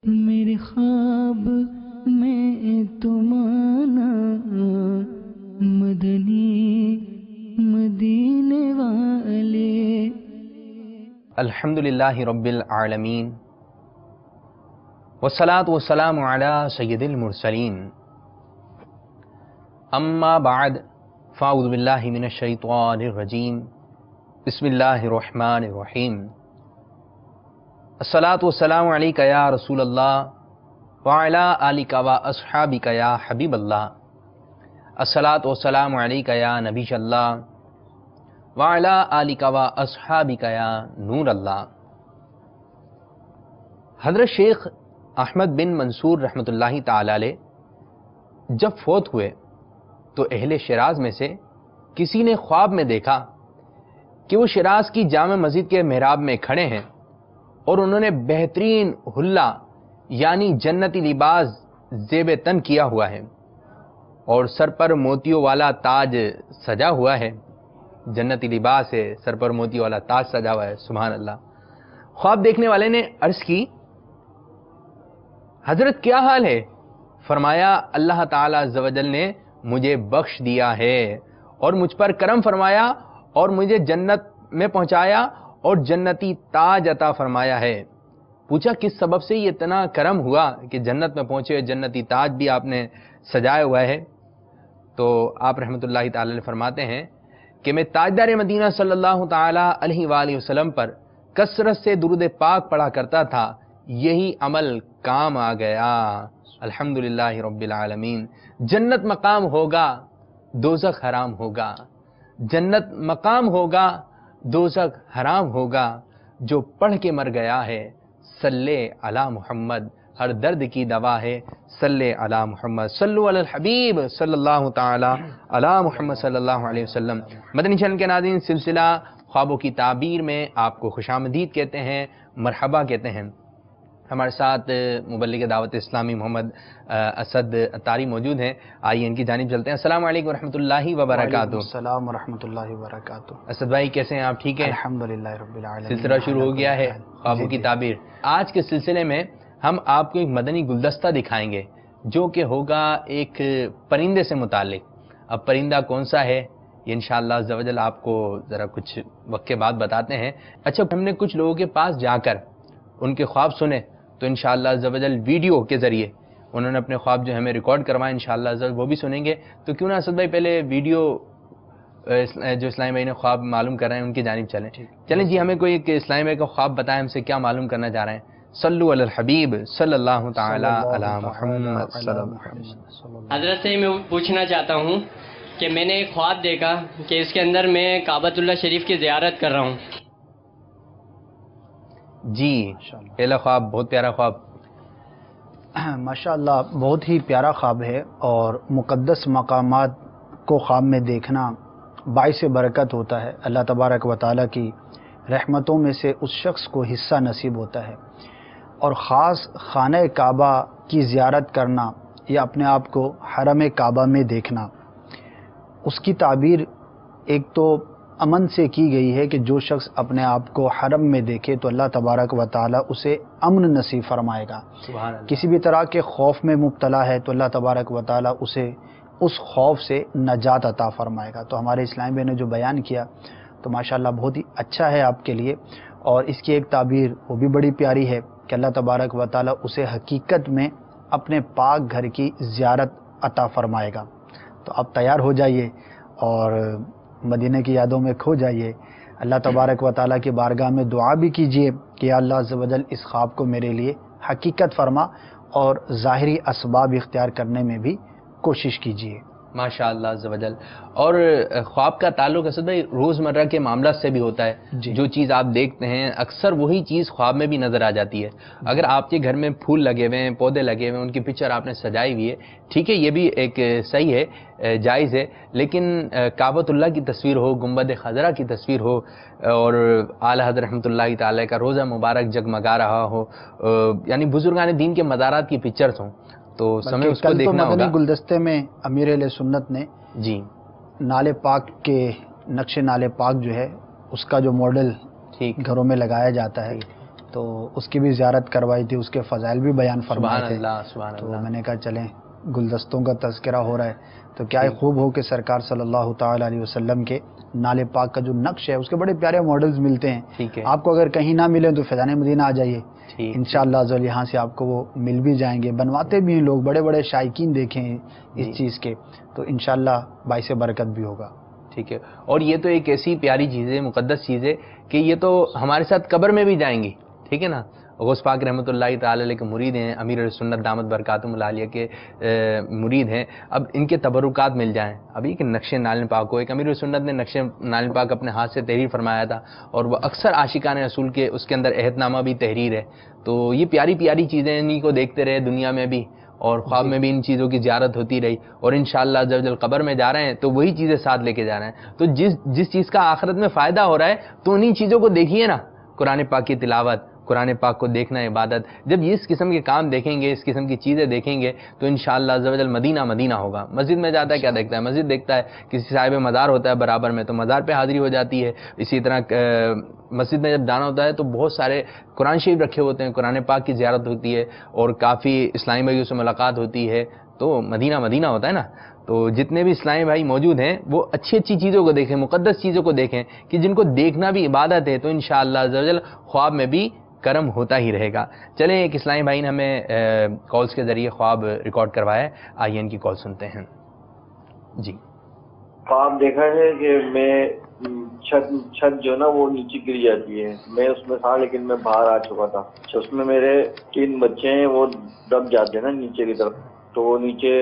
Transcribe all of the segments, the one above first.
میرے خواب میں تمہارا مدنی مدینے والے. الحمدللہ رب العالمین والصلاة والسلام علی سید المرسلین. اما بعد فاعوذ باللہ من الشیطان الرجیم. بسم اللہ الرحمن الرحیم. الصلاة والسلام علیک یا رسول اللہ وعلی آلک و اصحابک یا حبیب اللہ. الصلاة والسلام علیک یا نبی اللہ وعلی آلک و اصحابک یا نور اللہ. حضرت شیخ احمد بن منصور رحمۃ اللہ تعالی علیہ جب فوت ہوئے تو اہل شیراز میں سے کسی نے خواب میں دیکھا کہ وہ شیراز کی جامع مسجد کے محراب میں کھڑے ہیں اور انہوں نے بہترین حلہ یعنی جنتی لباس زیب تن کیا ہوا ہے اور سر پر موتیوں والا تاج سجا ہوا ہے. جنتی لباس ہے، سر پر موتی والا تاج سجا ہوا ہے. سبحان اللہ. خواب دیکھنے والے نے عرض کی حضرت کیا حال ہے؟ فرمایا اللہ تعالی عز و جل نے مجھے بخش دیا ہے اور مجھ پر کرم فرمایا اور مجھے جنت میں پہنچایا اور جنتی تاج عطا فرمایا ہے. پوچھا کس سبب سے یہ اتنا کرم ہوا کہ جنت میں پہنچے، جنتی تاج بھی آپ نے سجایا ہوا ہے؟ تو آپ رحمۃ اللہ تعالی علیہ فرماتے ہیں کہ میں تاجدار مدینہ صلی اللہ تعالی علیہ وآلہ وسلم پر کثرت سے درود پاک پڑھا کرتا تھا، یہی عمل کام آ گیا. الحمدللہ رب العالمین. جنت مقام ہوگا، دوزخ حرام ہوگا. جنت مقام ہوگا، دوزخ حرام ہوگا. جو پڑھ کے مر گیا ہے صلی علی محمد، ہر درد کی دوا ہے صلی علی محمد. صلو علی الحبیب صلی اللہ تعالی علی محمد صلی اللہ علیہ وسلم. مدنی چینل کے ناظرین، سلسلہ خوابوں کی تعبیر میں آپ کو خوش آمدید کہتے ہیں، مرحبا کہتے ہیں. ہمارے ساتھ مبلغ دعوت اسلامی محمد اسد اتاری موجود ہیں. آئیے ان کی جانب چلتے ہیں. السلام علیکم ورحمۃ اللہ وبرکاتہ. السلام ورحمۃ اللہ وبرکاتہ. اسد بھائی کیسے ہیں آپ؟ ٹھیک ہیں؟ الحمدللہ رب العالمین. سلسلہ شروع ہو گیا ہے خوابوں کی تعبیر. آج کے سلسلے میں ہم آپ کو ایک مدنی گلدستہ دکھائیں گے جو کہ ہوگا ایک پرندے سے متعلق. اب پرندہ کون سا ہے یہ انشاءاللہ عز و جل آپ کو ذرا کچھ وقت کے بعد بتاتے ہیں. اچھا، ہم نے کچھ لوگوں کے پاس جا کر ان کے خواب سنے تو انشاءاللہ عز و جل ویڈیو کے ذریعے انہوں نے اپنے خواب جو ہمیں ریکارڈ کروائے انشاءاللہ عز و جل وہ بھی سنیں گے. تو کیوں نہ اسد بھائی پہلے ویڈیو جو اسلامی بھائی نے خواب معلوم کر رہے ہیں ان کی جانب چلیں جی. ہمیں کوئی ایک اسلامی بھائی کا خواب بتائیں، ہم سے کیا معلوم کرنا چاہ رہے ہیں. صلو علی الحبیب صلی اللہ تعالی علی محمد صلی اللہ علیہ وسلم. حضرت سے میں پوچھنا چاہتا ہوں کہ میں نے ایک خواب دیکھا کہ اس کے اندر میں کعبۃ اللہ شریف کی زیارت کر رہا ہوں. جی پہلا خواب بہت پیارا خواب. ماشاءاللہ بہت ہی پیارا خواب ہے اور مقدس مقامات کو خواب میں دیکھنا باعث برکت ہوتا ہے. اللہ تبارک و تعالیٰ کی رحمتوں میں سے اس شخص کو حصہ نصیب ہوتا ہے. اور خاص خانہ کعبہ کی زیارت کرنا یا اپنے آپ کو حرم کعبہ میں دیکھنا، اس کی تعبیر ایک تو امن سے کی گئی ہے کہ جو شخص اپنے آپ کو حرم میں دیکھے تو اللہ تبارک و تعالیٰ اسے امن نصیب فرمائے گا. کسی بھی طرح کے خوف میں مبتلا ہے تو اللہ تبارک و تعالیٰ اسے اس خوف سے نجات عطا فرمائے گا. تو ہمارے اسلامی بھائی نے جو بیان کیا تو ماشاءاللہ بہت ہی اچھا ہے آپ کے لیے. اور اس کی ایک تعبیر وہ بھی بڑی پیاری ہے کہ اللہ تبارک و تعالیٰ اسے حقیقت میں اپنے پاک گھر کی زیارت عطا فرمائے گا. تو آپ تیار ہو جائیے اور مدینہ کی یادوں میں کھو جائیے. اللہ تبارک و تعالیٰ کی بارگاہ میں دعا بھی کیجئے کہ یا اللہ عز و جل اس خواب کو میرے لیے حقیقت فرما اور ظاہری اسباب اختیار کرنے میں بھی کوشش کیجئے. ماشاء اللہ عز و جل. اور خواب کا تعلق اسد بھائی روزمرہ کے معاملات سے بھی ہوتا ہے. جو چیز آپ دیکھتے ہیں اکثر وہی چیز خواب میں بھی نظر آ جاتی ہے. اگر آپ کے گھر میں پھول لگے ہوئے ہیں، پودے لگے ہوئے ہیں، ان کی پکچر آپ نے سجائی ہوئی ہے، ٹھیک ہے، یہ بھی ایک صحیح ہے، جائز ہے. لیکن کعبۃ اللہ کی تصویر ہو، گنبد خضرا کی تصویر ہو اور اعلی حضرت رحمۃ اللہ تعالی کا روزہ مبارک جگمگا رہا ہو، یعنی بزرگان دین کے مزارات کی پکچرز ہوں تو سمے اس کو دیکھنا ہوگا. گلدستے میں امیر اہل سنت نے جی نالے پاک کے نقش نالے پاک جو ہے اس کا جو ماڈل گھروں میں لگایا جاتا ہے تو اس کی بھی زیارت کروائی تھی، اس کے فضائل بھی بیان فرمائے تھے. سبحان تو اللہ. میں نے کہا چلیں، گلدستوں کا تذکرہ ہو رہا ہے تو کیا خوب ہو کہ سرکار صلی اللہ تعالی علیہ وسلم کے نال پاک کا جو نقش ہے اس کے بڑے پیارے ماڈلز ملتے ہیں. ٹھیک ہے. آپ کو اگر کہیں نہ ملیں تو فیضان مدینہ آ جائیے، ٹھیک. انشاءاللہ عزوجل یہاں سے آپ کو وہ مل بھی جائیں گے. بنواتے بھی ہیں لوگ، بڑے بڑے شائقین دیکھیں ہیں اس چیز کے، تو انشاءاللہ باعث برکت بھی ہوگا. ٹھیک ہے. اور یہ تو ایک ایسی پیاری چیز ہے، مقدس چیز ہے کہ یہ تو ہمارے ساتھ قبر میں بھی جائیں گی. ٹھیک ہے نا. غوث پاک رحمۃ اللہ تعالی علیہ کے مرید ہیں، امیر سنت دامت برکاتہم العالیہ کے مرید ہیں. اب ان کے تبرکات مل جائیں. ابھی کہ نقش نال پاک کو ایک امیر سنت نے نقش نال پاک اپنے ہاتھ سے تحریر فرمایا تھا، اور وہ اکثر عاشقان رسول کے اس کے اندر عہد نامہ بھی تحریر ہے. تو یہ پیاری پیاری چیزیں انہی کو دیکھتے رہے دنیا میں بھی، اور خواب میں بھی ان چیزوں کی زیارت ہوتی رہی. اور انشاءاللہ جب قبر میں جا رہے ہیں تو وہی چیزیں ساتھ لے کے جا رہے ہیں. تو جس چیز کا آخرت میں فائدہ ہو رہا ہے تو انہی چیزوں کو دیکھیے نا. قرآن پاک کی تلاوت، قرآن پاک کو دیکھنا، عبادت. جب اس قسم کے کام دیکھیں گے، اس قسم کی چیزیں دیکھیں گے تو انشاءاللہ عز و جل مدینہ مدینہ ہوگا. مسجد میں جاتا ہے کیا دیکھتا ہے؟ مسجد دیکھتا ہے. کسی صاحب مزار ہوتا ہے برابر میں تو مزار پہ حاضری ہو جاتی ہے. اسی طرح مسجد میں جب جانا ہوتا ہے تو بہت سارے قرآن شریف رکھے ہوتے ہیں، قرآن پاک کی زیارت ہوتی ہے، اور کافی اسلامی بھائیوں سے ملاقات ہوتی ہے. تو مدینہ مدینہ ہوتا ہے نا. تو جتنے بھی اسلامی بھائی موجود ہیں وہ اچھی اچھی چیزوں کو دیکھیں، مقدس چیزوں کو دیکھیں کہ جن کو دیکھنا بھی عبادت ہے. تو انشاءاللہ عز و جل خواب میں بھی کرم ہوتا ہی رہے گا. چلیں، ایک اسلامی بھائی نے ہمیں کالز کے ذریعے خواب ریکارڈ کروایا ہے، آئیے ان کی کال سنتے ہیں. جی. خواب دیکھا ہے کہ میں چھت جو نا وہ نیچے گر جاتی ہے. میں اس میں تھا لیکن میں باہر آ چکا تھا. اس میں میرے 3 بچے ہیں، وہ دب جاتے ہیں نا نیچے کی طرف. تو وہ نیچے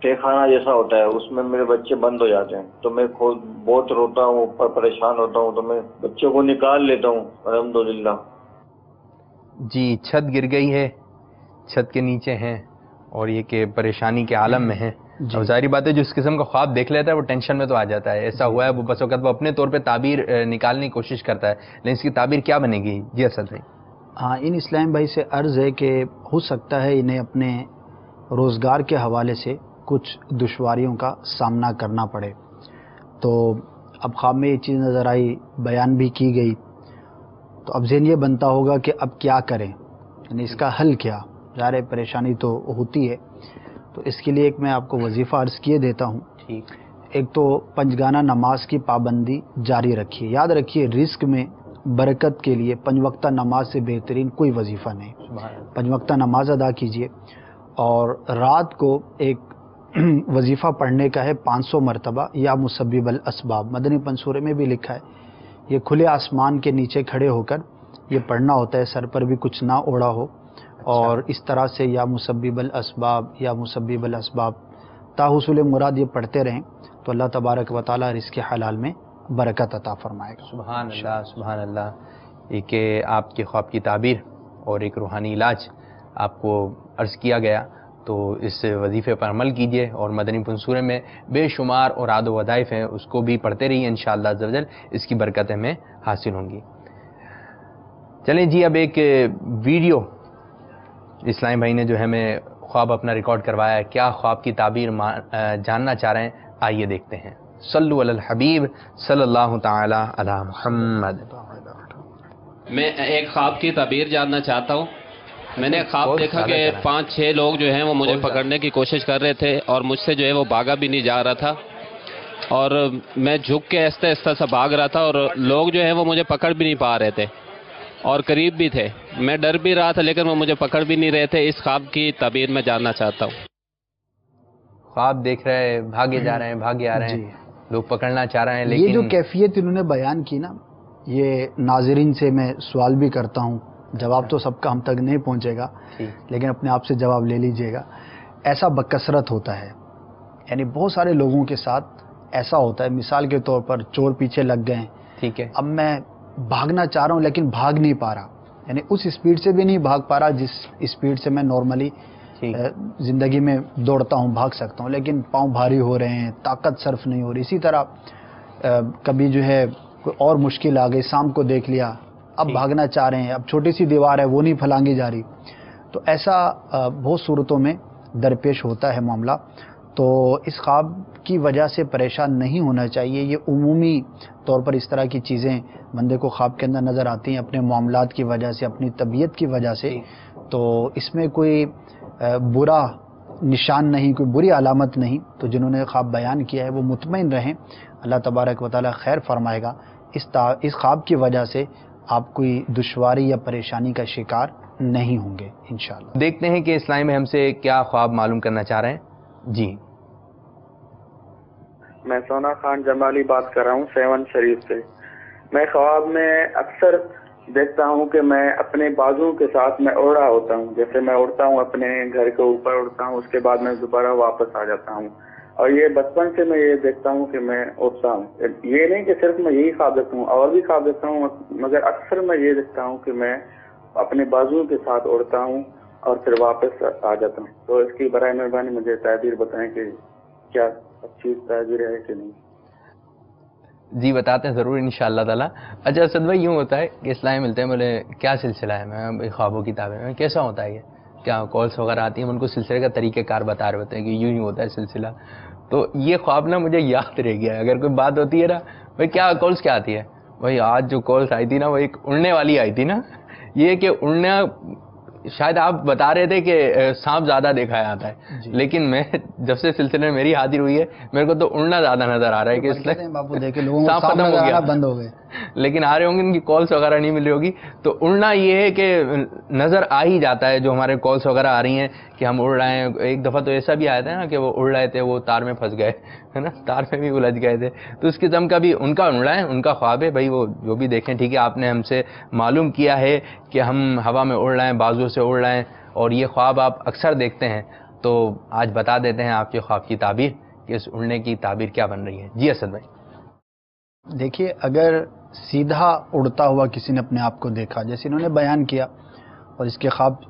تہ خانہ جیسا ہوتا ہے، اس میں میرے بچے بند ہو جاتے ہیں. تو میں خود بہت روتا ہوں، اوپر پریشان ہوتا ہوں. تو میں بچوں کو نکال لیتا ہوں الحمدللہ. جی، چھت گر گئی ہے، چھت کے نیچے ہیں، اور یہ کہ پریشانی کے عالم میں ہیں. اب ظاہری بات ہے جو اس قسم کا خواب دیکھ لیتا ہے وہ ٹینشن میں تو آ جاتا ہے. ایسا ہوا ہے وہ بس وقت وہ اپنے طور پہ تعبیر نکالنے کی کوشش کرتا ہے، لیکن اس کی تعبیر کیا بنے گی؟ جی اسد بھائی. ہاں، ان اسلام بھائی سے عرض ہے کہ ہو سکتا ہے انہیں اپنے روزگار کے حوالے سے کچھ دشواریوں کا سامنا کرنا پڑے. تو اب خواب میں یہ چیز نظر آئی، بیان بھی کی گئی، تو اب ذہن یہ بنتا ہوگا کہ اب کیا کریں، یعنی اس کا حل کیا. ظاہر پریشانی تو ہوتی ہے. تو اس کے لیے ایک میں آپ کو وظیفہ عرض کیے دیتا ہوں. ٹھیک. ایک تو پنجگانہ نماز کی پابندی جاری رکھیے. یاد رکھیے رزق میں برکت کے لیے 5 وقتہ نماز سے بہترین کوئی وظیفہ نہیں. 5 وقتہ نماز ادا کیجیے، اور رات کو ایک وظیفہ پڑھنے کا ہے 500 مرتبہ یا مسبب الاسباب. مدنی پنصورے میں بھی لکھا ہے یہ کھلے آسمان کے نیچے کھڑے ہو کر یہ پڑھنا ہوتا ہے، سر پر بھی کچھ نہ اوڑا ہو. اور اس طرح سے یا مسبب الاسباب یا مسبب الاسباب تا حصول مراد یہ پڑھتے رہیں تو اللہ تبارک و تعالی رزق حلال میں برکت عطا فرمائے گا. سبحان اللہ، سبحان اللہ. یہ کہ آپ کے خواب کی تعبیر اور ایک روحانی علاج آپ کو عرض کیا گیا، تو اس وظیفے پر عمل کیجئے. اور مدنی پنصورے میں بے شمار اور اعداد و وظائف ہیں، اس کو بھی پڑھتے رہیے. انشاءاللہ عز و جل اس کی برکتیں ہمیں حاصل ہوں گی. چلیں جی، اب ایک ویڈیو اسلامی بھائی نے جو ہے ہمیں خواب اپنا ریکارڈ کروایا ہے. کیا خواب کی تعبیر جاننا چاہ رہے ہیں؟ آئیے دیکھتے ہیں. صلو علی الحبیب صلی اللہ تعالی علی محمد. میں ایک خواب کی تعبیر جاننا چاہتا ہوں. میں نے خواب دیکھا کہ 5-6 لوگ جو ہیں وہ مجھے پکڑنے کی کوشش کر رہے تھے، اور مجھ سے جو ہے وہ بھاگا بھی نہیں جا رہا تھا، اور میں جھک کے آہستہ آہستہ سا بھاگ رہا تھا، اور لوگ جو ہیں وہ مجھے پکڑ بھی نہیں پا رہے تھے اور قریب بھی تھے. میں ڈر بھی رہا تھا لیکن وہ مجھے پکڑ بھی نہیں رہے تھے. اس خواب کی تعبیر میں جاننا چاہتا ہوں. خواب دیکھ رہے ہیں، بھاگے جا رہے ہیں، بھاگے آ رہے ہیں، لوگ پکڑنا چاہ رہے ہیں، لیکن یہ جو کیفیت انہوں نے بیان کی نا، یہ ناظرین سے میں سوال بھی کرتا ہوں، جواب تو سب کا ہم تک نہیں پہنچے گا لیکن اپنے آپ سے جواب لے لیجئے گا. ایسا بکثرت ہوتا ہے، یعنی بہت سارے لوگوں کے ساتھ ایسا ہوتا ہے. مثال کے طور پر چور پیچھے لگ گئے ہیں، ٹھیک ہے، اب میں بھاگنا چاہ رہا ہوں لیکن بھاگ نہیں پا رہا، یعنی اس اسپیڈ سے بھی نہیں بھاگ پا رہا جس اسپیڈ سے میں نارملی زندگی میں دوڑتا ہوں، بھاگ سکتا ہوں، لیکن پاؤں بھاری ہو رہے ہیں، طاقت صرف نہیں ہو رہی. اسی طرح کبھی جو ہے کوئی اور مشکل آ گئی، سانپ کو دیکھ لیا، اب بھاگنا چاہ رہے ہیں، اب چھوٹی سی دیوار ہے وہ نہیں پھلانگی جا رہی. تو ایسا بہت صورتوں میں درپیش ہوتا ہے معاملہ. تو اس خواب کی وجہ سے پریشان نہیں ہونا چاہیے. یہ عمومی طور پر اس طرح کی چیزیں بندے کو خواب کے اندر نظر آتی ہیں اپنے معاملات کی وجہ سے، اپنی طبیعت کی وجہ سے. تو اس میں کوئی برا نشان نہیں، کوئی بری علامت نہیں. تو جنہوں نے خواب بیان کیا ہے وہ مطمئن رہیں، اللہ تبارک و تعالی خیر فرمائے گا. اس خواب کی وجہ سے آپ کوئی دشواری یا پریشانی کا شکار نہیں ہوں گے انشاءاللہ. دیکھتے ہیں کہ اسلامی میں ہم سے کیا خواب معلوم کرنا چاہ رہے ہیں. جی میں سونا خان جمالی بات کر رہا ہوں 7 شریف سے. میں خواب میں اکثر دیکھتا ہوں کہ میں اپنے بازو کے ساتھ میں اڑا ہوتا ہوں. جیسے میں اڑتا ہوں اپنے گھر کے اوپر اڑتا ہوں، اس کے بعد میں دوبارہ واپس آ جاتا ہوں. اور یہ بچپن سے میں یہ دیکھتا ہوں کہ میں اڑتا ہوں. یہ نہیں کہ صرف میں یہی خواب دیکھتا ہوں، اور بھی خواب دیکھتا ہوں، مگر اکثر میں یہ دیکھتا ہوں کہ میں اپنے بازو کے ساتھ اڑتا ہوں اور پھر واپس آ جاتا ہوں. تو اس کی برائے مہربانی مجھے تعبیر بتائیں کہ کیا اچھی تعبیر ہے کہ نہیں. جی بتاتے ہیں ضرور انشاءاللہ تعالی. اچھا اسد بھائی، یوں ہوتا ہے کہ اسلام ملتے ہیں، بولے کیا سلسلہ ہے میں خوابوں کی تعبیر میں کیسا ہوتا ہے، یہ کیا کالس وغیرہ آتی ہیں، ان کو سلسلے کا طریقہ کار بتا رہے ہوتے ہیں کہ یوں ہی ہوتا ہے سلسلہ. تو یہ خواب نا مجھے یاد رہ گیا ہے. اگر کوئی بات ہوتی ہے نا بھائی کیا کالس کیا آتی ہے، بھائی آج جو کالس آئی تھی نا وہ ایک اڑنے والی آئی تھی نا. یہ کہ اڑنا شاید آپ بتا رہے تھے کہ سانپ زیادہ دیکھا جاتا ہے، لیکن میں جب سے سلسلے میں میری حاضر ہوئی ہے میرے کو تو اڑنا زیادہ نظر آ رہا ہے کہ اس لیے سانپ ختم ہو گیا، بند ہو گئے. لیکن آ رہے ہوں گے ان کی کالس وغیرہ نہیں مل رہی ہوگی. تو اڑنا یہ ہے کہ نظر آ ہی جاتا ہے جو ہمارے کالس وغیرہ آ رہی ہیں کہ ہم اڑ رہے ہیں. ایک دفعہ تو ایسا بھی آیا تھا نا کہ وہ اڑ رہے تھے، وہ تار میں پھنس گئے ہے نا، تار میں بھی الجھ گئے تھے. تو اس قسم کا بھی ان کا اڑنا ہے، ان کا خواب ہے. بھائی وہ جو بھی دیکھیں ٹھیک ہے. آپ نے ہم سے معلوم کیا ہے کہ ہم ہوا میں اڑ رہے ہیں، بازو سے اڑ رہے ہیں، اور یہ خواب آپ اکثر دیکھتے ہیں. تو آج بتا دیتے ہیں آپ کے خواب کی تعبیر کہ اس اڑنے کی تعبیر کیا بن رہی ہے. جی اسد بھائی. دیکھیے، اگر سیدھا اڑتا ہوا کسی نے اپنے آپ کو دیکھا جیسے انہوں نے بیان کیا، اور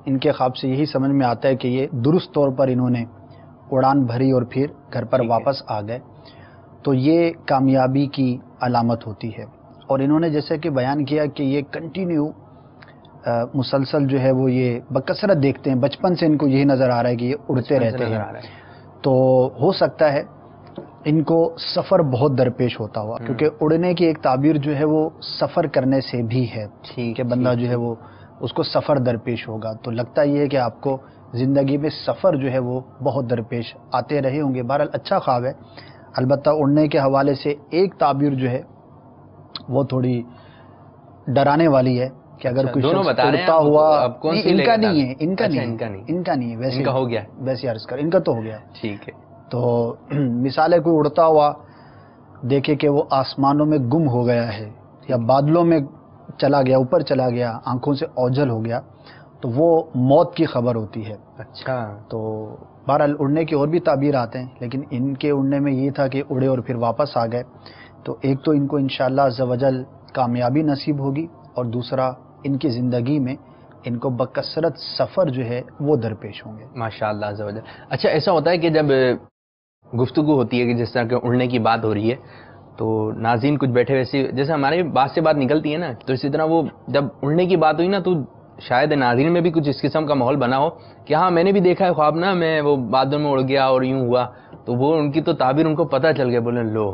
ان کے خواب سے یہی سمجھ میں آتا ہے کہ یہ درست طور پر انہوں نے اڑان بھری اور پھر گھر پر واپس آ گئے، تو یہ کامیابی کی علامت ہوتی ہے. اور انہوں نے جیسے کہ بیان کیا کہ یہ کنٹینیو مسلسل جو ہے وہ یہ بکثرت دیکھتے ہیں، بچپن سے ان کو یہی نظر آ رہا ہے کہ یہ اڑتے رہتے ہیں. تو ہو سکتا ہے ان کو سفر بہت درپیش ہوتا ہوا، کیونکہ اڑنے کی ایک تعبیر جو ہے وہ سفر کرنے سے بھی ہے کہ بندہ جو ہے وہ اس کو سفر درپیش ہوگا. تو لگتا یہ ہے کہ آپ کو زندگی میں سفر جو ہے وہ بہت درپیش آتے رہے ہوں گے. بہرحال اچھا خواب ہے. البتہ اڑنے کے حوالے سے ایک تعبیر جو ہے وہ تھوڑی ڈرانے والی ہے کہ اگر کوئی شخص اڑتا ہوا، ان کا نہیں ہے، ان کا نہیں ہے، ویسے ہو گیا، ویسے عرض کر ان کا تو ہو گیا. ٹھیک ہے. تو مثال ہے کوئی اڑتا ہوا دیکھے کہ وہ آسمانوں میں گم ہو گیا ہے یا بادلوں میں چلا گیا، اوپر چلا گیا، آنکھوں سے اوجھل ہو گیا، تو وہ موت کی خبر ہوتی ہے. اچھا. تو بہرحال اڑنے کی اور بھی تعبیر آتے ہیں، لیکن ان کے اڑنے میں یہ تھا کہ اڑے اور پھر واپس آ گئے. تو ایک تو ان کو انشاءاللہ عز و جل کامیابی نصیب ہوگی، اور دوسرا ان کی زندگی میں ان کو بکثرت سفر جو ہے وہ درپیش ہوں گے ماشاءاللہ عز و جل. اچھا ایسا ہوتا ہے کہ جب گفتگو ہوتی ہے کہ جس طرح کہ اڑنے کی بات ہو رہی ہے تو ناظرین کچھ بیٹھے ویسے جیسے ہمارے بات سے بات نکلتی ہے نا، تو اسی طرح وہ جب اڑنے کی بات ہوئی نا تو شاید ناظرین میں بھی کچھ اس قسم کا ماحول بنا ہو کہ ہاں میں نے بھی دیکھا ہے خواب نا، میں وہ بادل میں اڑ گیا اور یوں ہوا. تو وہ ان کی تو تعبیر ان کو پتہ چل گیا، بولے لو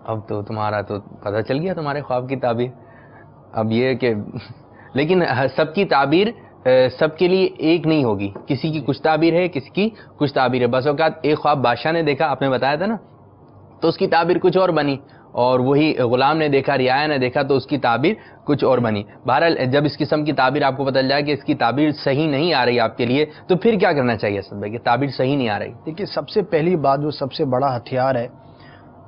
اب تو تمہارا تو پتہ چل گیا تمہارے خواب کی تعبیر. اب یہ کہ لیکن سب کی تعبیر سب کے لیے ایک نہیں ہوگی، کسی کی کچھ تعبیر ہے، کسی کی کچھ تعبیر ہے. بس اوقات ایک خواب بادشاہ نے دیکھا، آپ نے بتایا تھا نا، تو اس کی تعبیر کچھ اور بنی، اور وہی غلام نے دیکھا، رعایا نے دیکھا تو اس کی تعبیر کچھ اور بنی. بہرحال جب اس قسم کی تعبیر آپ کو پتہ چل جائے کہ اس کی تعبیر صحیح نہیں آ رہی آپ کے لیے، تو پھر کیا کرنا چاہیے اسد بھائی کہ تعبیر صحیح نہیں آ رہی؟ دیکھیے، سب سے پہلی بات جو سب سے بڑا ہتھیار ہے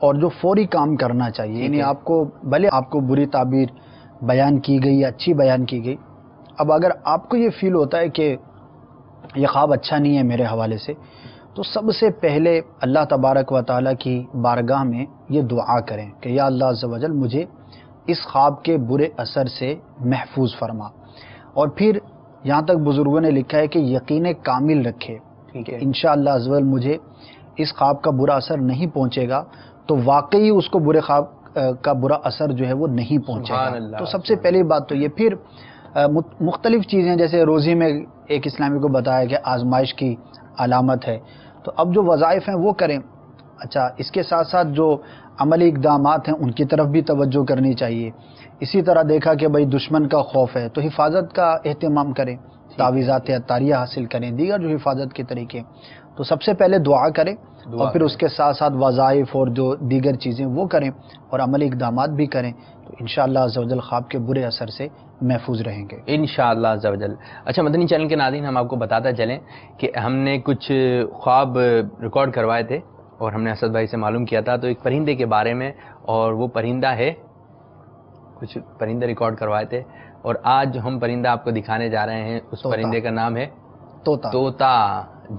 اور جو فوری کام کرنا چاہیے، یعنی آپ کو بھلے آپ کو بری تعبیر بیان کی گئی یا اچھی بیان کی گئی، اب اگر آپ کو یہ فیل ہوتا ہے کہ یہ خواب اچھا نہیں ہے میرے حوالے سے، تو سب سے پہلے اللہ تبارک و تعالیٰ کی بارگاہ میں یہ دعا کریں کہ یا اللہ عز و جل مجھے اس خواب کے برے اثر سے محفوظ فرما. اور پھر یہاں تک بزرگوں نے لکھا ہے کہ یقین کامل رکھے کہ انشاءاللہ عز و جل مجھے اس خواب کا برا اثر نہیں پہنچے گا، تو واقعی اس کو برے خواب کا برا اثر جو ہے وہ نہیں پہنچے گا. تو سب سے پہلی بات تو یہ. پھر مختلف چیزیں جیسے روزی میں ایک اسلامی کو بتایا کہ آزمائش کی علامت ہے، تو اب جو وظائف ہیں وہ کریں. اچھا، اس کے ساتھ ساتھ جو عملی اقدامات ہیں ان کی طرف بھی توجہ کرنی چاہیے. اسی طرح دیکھا کہ بھائی دشمن کا خوف ہے تو حفاظت کا اہتمام کریں، تعویذات عطاریہ حاصل کریں، دیگر جو حفاظت کے طریقے. تو سب سے پہلے دعا کریں اور پھر اس کے ساتھ ساتھ وظائف اور جو دیگر چیزیں وہ کریں اور عملی اقدامات بھی کریں، تو انشاءاللہ عز و جل خواب کے برے اثر سے محفوظ رہیں گے انشاءاللہ عز و جل. اچھا مدنی چینل کے ناظرین، ہم آپ کو بتاتا چلیں کہ ہم نے کچھ خواب ریکارڈ کروائے تھے اور ہم نے اسد بھائی سے معلوم کیا تھا، تو ایک پرندے کے بارے میں، اور وہ پرندہ ہے، کچھ پرندے ریکارڈ کروائے تھے اور آج ہم پرندہ آپ کو دکھانے جا رہے ہیں. اس پرندے کا نام ہے طوطا.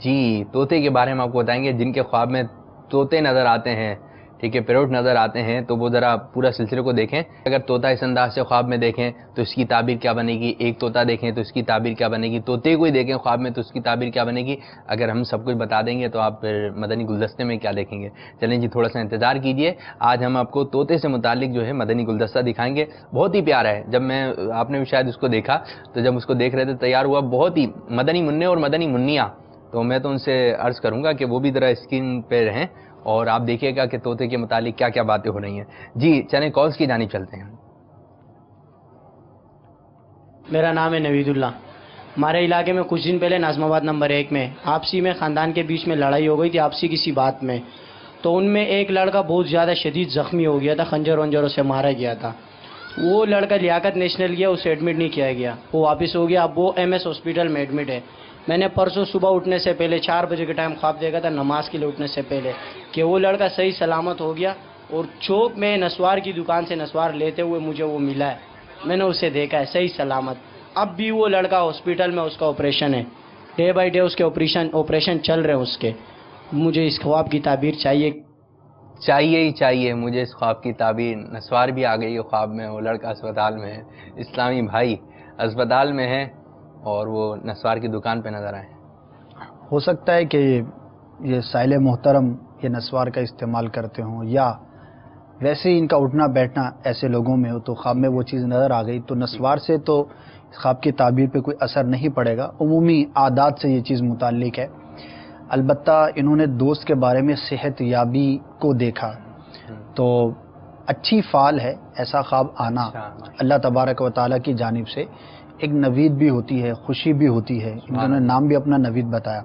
جی، طوطے کے بارے میں آپ کو بتائیں گے. جن کے خواب میں طوطے نظر آتے ہیں، ٹھیک ہے، پیروٹ نظر آتے ہیں، تو وہ ذرا پورا سلسلے کو دیکھیں. اگر طوطا اس انداز سے خواب میں دیکھیں تو اس کی تعبیر کیا بنے گی، ایک طوطا دیکھیں تو اس کی تعبیر کیا بنے گی، طوطے کو ہی دیکھیں خواب میں تو اس کی تعبیر کیا بنے گی. اگر ہم سب کچھ بتا دیں گے تو آپ پھر مدنی گلدستے میں کیا دیکھیں گے. چلیں جی، تھوڑا سا انتظار کیجئے. آج ہم آپ کو طوطے سے متعلق جو ہے مدنی گلدستہ دکھائیں گے. بہت ہی پیارا ہے. جب میں، آپ نے بھی شاید اس کو دیکھا، تو جب اس کو دیکھ رہے تھے تیار ہوا، بہت ہی مدنی منع اور مدنی منیا. تو میں تو ان سے عرض کروں گا کہ وہ بھی ذرا اسکرین پہ رہیں اور آپ دیکھیے گا کہ طوطے کے متعلق کیا کیا باتیں ہو رہی ہیں. جی چلیں کالز کی جانب چلتے ہیں. میرا نام ہے نوید اللہ. ہمارے علاقے میں کچھ دن پہلے ناظم آباد نمبر 1 میں آپسی میں خاندان کے بیچ میں لڑائی ہو گئی تھی، آپسی کسی بات میں. تو ان میں ایک لڑکا بہت زیادہ شدید زخمی ہو گیا تھا، خنجر ونجروں سے مارا گیا تھا. وہ لڑکا لیاقت نیشنل گیا، اسے ایڈمٹ نہیں کیا گیا، وہ واپس ہو گیا. اب وہ MS ہاسپٹل میں ایڈمٹ ہے. میں نے پرسوں صبح اٹھنے سے پہلے 4 بجے کے ٹائم خواب دیکھا تھا، نماز کے لیے اٹھنے سے پہلے، کہ وہ لڑکا صحیح سلامت ہو گیا اور چوک میں نسوار کی دکان سے نسوار لیتے ہوئے مجھے وہ ملا ہے. میں نے اسے دیکھا ہے صحیح سلامت. اب بھی وہ لڑکا ہاسپٹل میں، اس کا آپریشن ہے، ڈے بائی ڈے اس کے آپریشن چل رہے ہیں اس کے. مجھے اس خواب کی تعبیر چاہیے ہی چاہیے مجھے اس خواب کی تعبیر. نسوار بھی آ گئی ہے خواب میں، وہ لڑکا اسپتال میں ہے، اسلامی بھائی اسپتال میں ہے اور وہ نسوار کی دکان پہ نظر آئے. ہو سکتا ہے کہ یہ سائل محترم یہ نسوار کا استعمال کرتے ہوں، یا ویسے ہی ان کا اٹھنا بیٹھنا ایسے لوگوں میں ہو تو خواب میں وہ چیز نظر آ گئی. تو نسوار سے تو خواب کی تعبیر پہ کوئی اثر نہیں پڑے گا، عمومی عادات سے یہ چیز متعلق ہے. البتہ انہوں نے دوست کے بارے میں صحت یابی کو دیکھا تو اچھی فعال ہے ایسا خواب آنا. اللہ تبارک و تعالیٰ کی جانب سے ایک نوید بھی ہوتی ہے، خوشی بھی ہوتی ہے. انہوں نے نام بھی اپنا نوید بتایا.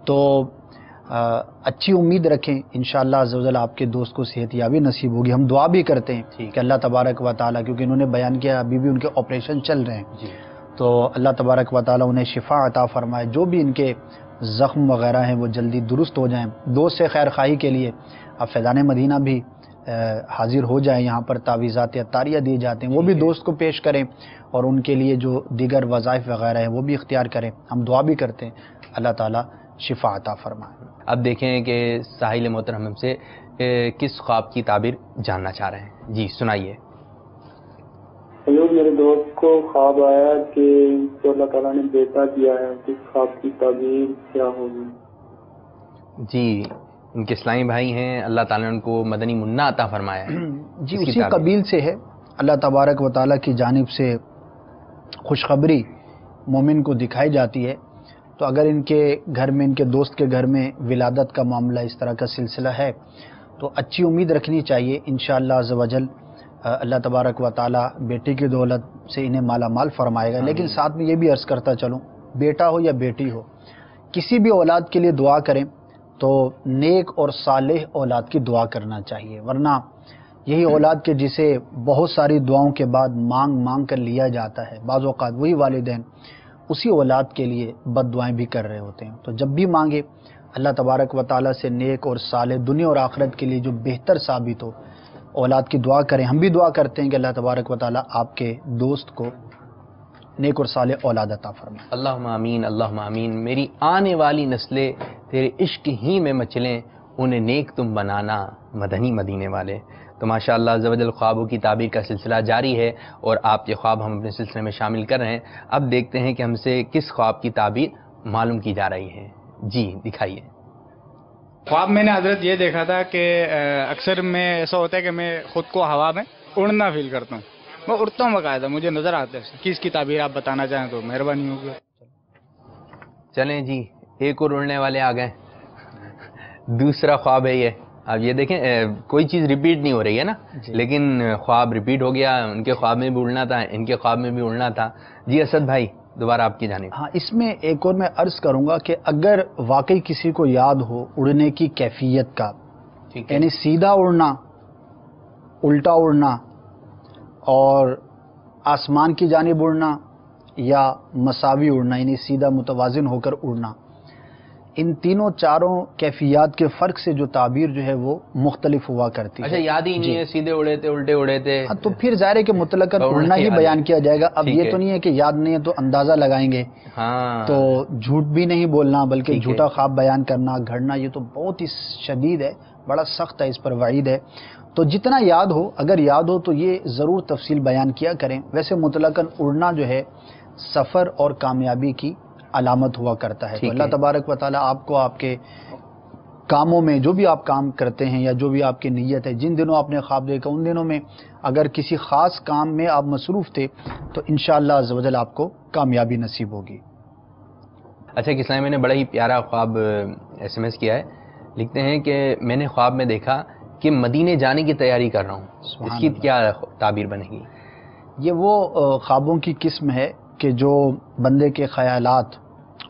تو اچھی امید رکھیں، انشاءاللہ عز و جل آپ کے دوست کو صحت یابی نصیب ہوگی. ہم دعا بھی کرتے ہیں کہ اللہ تبارک و تعالیٰ، کیونکہ انہوں نے بیان کیا ابھی بھی ان کے آپریشن چل رہے ہیں، تو اللہ تبارک و تعالیٰ انہیں شفا عطا فرمائے. جو بھی ان کے زخم وغیرہ ہیں وہ جلدی درست ہو جائیں. دوست سے خیر خواہی کے لیے اب فیضان مدینہ بھی حاضر ہو جائیں. یہاں پر تعویذات عطاریہ دیے جاتے ہیں، وہ بھی دوست کو پیش کریں اور ان کے لیے جو دیگر وظائف وغیرہ ہیں وہ بھی اختیار کریں. ہم دعا بھی کرتے ہیں اللہ تعالیٰ شفا عطا فرمائے. اب دیکھیں کہ ساحل محترم ہم سے کس خواب کی تعبیر جاننا چاہ رہے ہیں. جی سنائیے. حضور، میرے دوست کو خواب آیا کہ تو اللہ تعالیٰ نے بیٹا دیا ہے، اس خواب کی تعبیر کیا ہوگی؟ جی ان کے اسلامی بھائی ہیں، اللہ تعالیٰ نے ان کو مدنی منع عطا فرمایا ہے. جی اسی قبیل سے ہے. اللہ تبارک و تعالیٰ کی جانب سے خوشخبری مومن کو دکھائی جاتی ہے. تو اگر ان کے گھر میں، ان کے دوست کے گھر میں ولادت کا معاملہ، اس طرح کا سلسلہ ہے تو اچھی امید رکھنی چاہیے. انشاءاللہ عز و جل اللہ تبارک و تعالیٰ بیٹی کی دولت سے انہیں مالا مال فرمائے گا. لیکن ساتھ میں یہ بھی عرض کرتا چلوں، بیٹا ہو یا بیٹی ہو، کسی بھی اولاد کے لیے دعا کریں تو نیک اور صالح اولاد کی دعا کرنا چاہیے. ورنہ یہی اولاد کے جسے بہت ساری دعاؤں کے بعد مانگ کر لیا جاتا ہے، بعض اوقات وہی والدین اسی اولاد کے لیے بد دعائیں بھی کر رہے ہوتے ہیں. تو جب بھی مانگے اللہ تبارک و تعالیٰ سے نیک اور صالح دنیا اور آخرت کے لیے جو بہتر ثابت ہو اولاد کی دعا کریں. ہم بھی دعا کرتے ہیں کہ اللہ تبارک و تعالیٰ آپ کے دوست کو نیک اور صالح اولاد عطا فرمائے. اللہم آمین، اللہم آمین. میری آنے والی نسلیں تیرے عشق ہی میں مچلیں، انہیں نیک تم بنانا مدنی مدینے والے. تو ماشاءاللہ عز و جل خوابوں کی تعبیر کا سلسلہ جاری ہے اور آپ کے خواب ہم اپنے سلسلے میں شامل کر رہے ہیں. اب دیکھتے ہیں کہ ہم سے کس خواب کی تعبیر معلوم کی جا رہی ہے. جی دکھائیے. خواب میں نے حضرت یہ دیکھا تھا کہ اکثر میں ایسا ہوتا ہے کہ میں خود کو ہوا میں اڑنا فیل کرتا ہوں. میں اڑتا ہوں باقاعدہ، مجھے نظر آتا ہے. کس کی تعبیر آپ بتانا چاہیں تو مہربانی ہوگی. چلیں جی، ایک اور اڑنے والے آ گئے. دوسرا خواب ہے یہ، اب یہ دیکھیں کوئی چیز ریپیٹ نہیں ہو رہی ہے نا، لیکن خواب ریپیٹ ہو گیا، ان کے خواب میں بھی اڑنا تھا، ان کے خواب میں بھی اڑنا تھا. جی اسد بھائی دوبارہ آپ کی جانب. ہاں، اس میں ایک اور میں عرض کروں گا کہ اگر واقعی کسی کو یاد ہو اڑنے کی کیفیت کا، یعنی سیدھا اڑنا، الٹا اڑنا اور آسمان کی جانب اڑنا یا مساوی اڑنا، یعنی سیدھا متوازن ہو کر اڑنا، ان تینوں چاروں کیفیات کے فرق سے جو تعبیر جو ہے وہ مختلف ہوا کرتی ہے. اچھا یاد ہی نہیں ہے، سیدھے اڑے تھے الٹے اڑے تھے، تو پھر ظاہر ہے کہ مطلقاً اڑنا ہی بیان کیا جائے گا. اب یہ تو نہیں ہے کہ یاد نہیں ہے تو اندازہ لگائیں گے، تو جھوٹ بھی نہیں بولنا بلکہ جھوٹا خواب بیان کرنا، گھڑنا، یہ تو بہت ہی شدید ہے، بڑا سخت ہے، اس پر وعید ہے. تو جتنا یاد ہو، اگر یاد ہو تو یہ ضرور تفصیل بیان کیا کریں. ویسے مطلقاً اڑنا جو ہے سفر اور کامیابی کی علامت ہوا کرتا ہے. تو اللہ تبارک و تعالیٰ آپ کو آپ کے کاموں میں جو بھی آپ کام کرتے ہیں یا جو بھی آپ کی نیت ہے، جن دنوں آپ نے خواب دیکھا ان دنوں میں اگر کسی خاص کام میں آپ مصروف تھے تو انشاءاللہ عز و جل آپ کو کامیابی نصیب ہوگی. اچھا اسلام میں نے بڑا ہی پیارا خواب ایس ایم ایس کیا ہے، لکھتے ہیں کہ میں نے خواب میں دیکھا کہ مدینے جانے کی تیاری کر رہا ہوں، اس کی کیا تعبیر بنے گی؟ یہ وہ خوابوں کی قسم ہے کہ جو بندے کے خیالات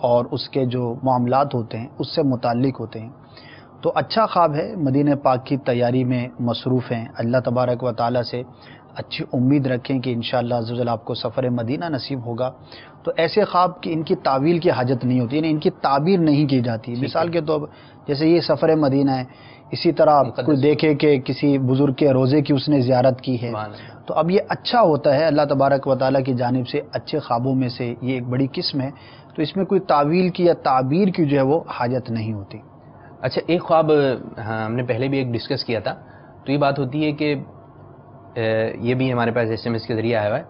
اور اس کے جو معاملات ہوتے ہیں اس سے متعلق ہوتے ہیں. تو اچھا خواب ہے، مدینہ پاک کی تیاری میں مصروف ہیں، اللہ تبارک و تعالیٰ سے اچھی امید رکھیں کہ انشاءاللہ عز و جل آپ کو سفر مدینہ نصیب ہوگا. تو ایسے خواب کی ان کی تعویل کی حاجت نہیں ہوتی، یعنی ان کی تعبیر نہیں کی جاتی. مثال کے طور پر جیسے یہ سفر مدینہ ہے، اسی طرح کوئی دیکھے کہ کسی بزرگ کے روزے کی اس نے زیارت کی ہے، تو اب یہ اچھا ہوتا ہے، اللہ تبارک و تعالیٰ کی جانب سے اچھے خوابوں میں سے یہ ایک بڑی قسم ہے. تو اس میں کوئی تعویل کی یا تعبیر کی جو ہے وہ حاجت نہیں ہوتی. اچھا ایک خواب ہم نے پہلے بھی ایک ڈسکس کیا تھا، تو یہ بات ہوتی ہے کہ یہ بھی ہمارے پاس ایس ایم ایس کے ذریعے آیا ہوا ہے،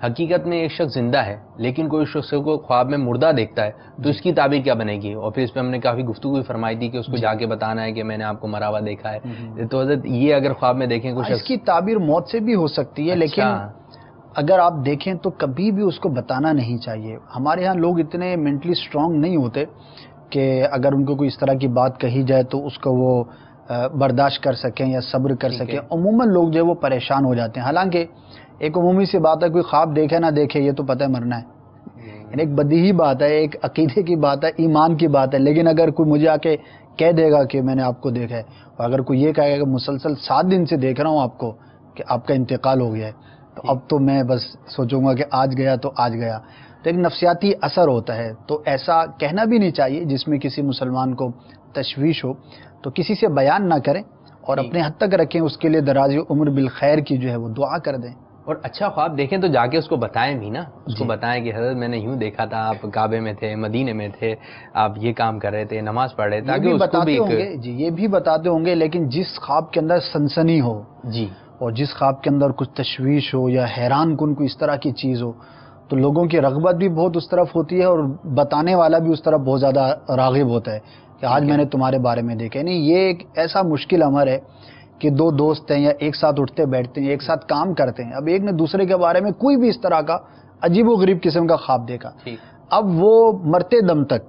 حقیقت میں ایک شخص زندہ ہے لیکن کوئی شخص کو خواب میں مردہ دیکھتا ہے، تو اس کی تعبیر کیا بنے گی؟ اور پھر اس پہ ہم نے کافی گفتگو بھی فرمائی تھی کہ اس کو جا کے بتانا ہے کہ میں نے آپ کو مرا ہوا دیکھا ہے. تو حضرت یہ اگر خواب میں دیکھیں کوئی شخص، اس کی تعبیر موت سے بھی ہو سکتی ہے، لیکن اگر آپ دیکھیں تو کبھی بھی اس کو بتانا نہیں چاہیے. ہمارے ہاں لوگ اتنے مینٹلی سٹرونگ نہیں ہوتے کہ اگر ان کو کوئی اس طرح کی بات کہی جائے تو اس کو وہ برداشت کر سکیں یا صبر کر سکیں. عموماً لوگ جو ہے وہ پریشان ہو جاتے ہیں. حالانکہ ایک عمومی سی بات ہے، کوئی خواب دیکھے نہ دیکھے یہ تو پتہ ہے مرنا ہے، یعنی ایک بدیہی بات ہے، ایک عقیدے کی بات ہے، ایمان کی بات ہے. لیکن اگر کوئی مجھے آ کے کہہ دے گا کہ میں نے آپ کو دیکھا ہے، اور اگر کوئی یہ کہے گا کہ مسلسل 7 دن سے دیکھ رہا ہوں آپ کو کہ آپ کا انتقال ہو گیا ہے، تو اب تو میں بس سوچوں گا کہ آج گیا تو آج گیا. تو ایک نفسیاتی اثر ہوتا ہے. تو ایسا کہنا بھی نہیں چاہیے جس میں کسی مسلمان کو تشویش ہو. تو کسی سے بیان نہ کریں اور اپنے حد تک رکھیں، اس کے لیے دراز عمر بالخیر کی جو ہے وہ دعا کر دیں. اور اچھا خواب دیکھیں تو جا کے اس کو بتائیں بھی نا، اس کو بتائیں کہ حضرت میں نے یوں دیکھا تھا، آپ کعبے میں تھے، مدینے میں تھے، آپ یہ کام کر رہے تھے، نماز پڑھ رہے تھے، تاکہ اس کو بھی جی یہ بھی بتاتے ہوں گے. لیکن جس خواب کے اندر سنسنی ہو جی، اور جس خواب کے اندر کچھ تشویش ہو یا حیران کن کوئی اس طرح کی چیز ہو، تو لوگوں کی رغبت بھی بہت اس طرف ہوتی ہے اور بتانے والا بھی اس طرف بہت زیادہ راغب ہوتا ہے کہ آج میں نے تمہارے بارے میں دیکھا. نہیں، یہ ایک ایسا مشکل امر ہے کہ 2 دوست ہیں یا ایک ساتھ اٹھتے بیٹھتے ہیں، ایک ساتھ کام کرتے ہیں، اب ایک نے دوسرے کے بارے میں کوئی بھی اس طرح کا عجیب و غریب قسم کا خواب دیکھا، اب وہ مرتے دم تک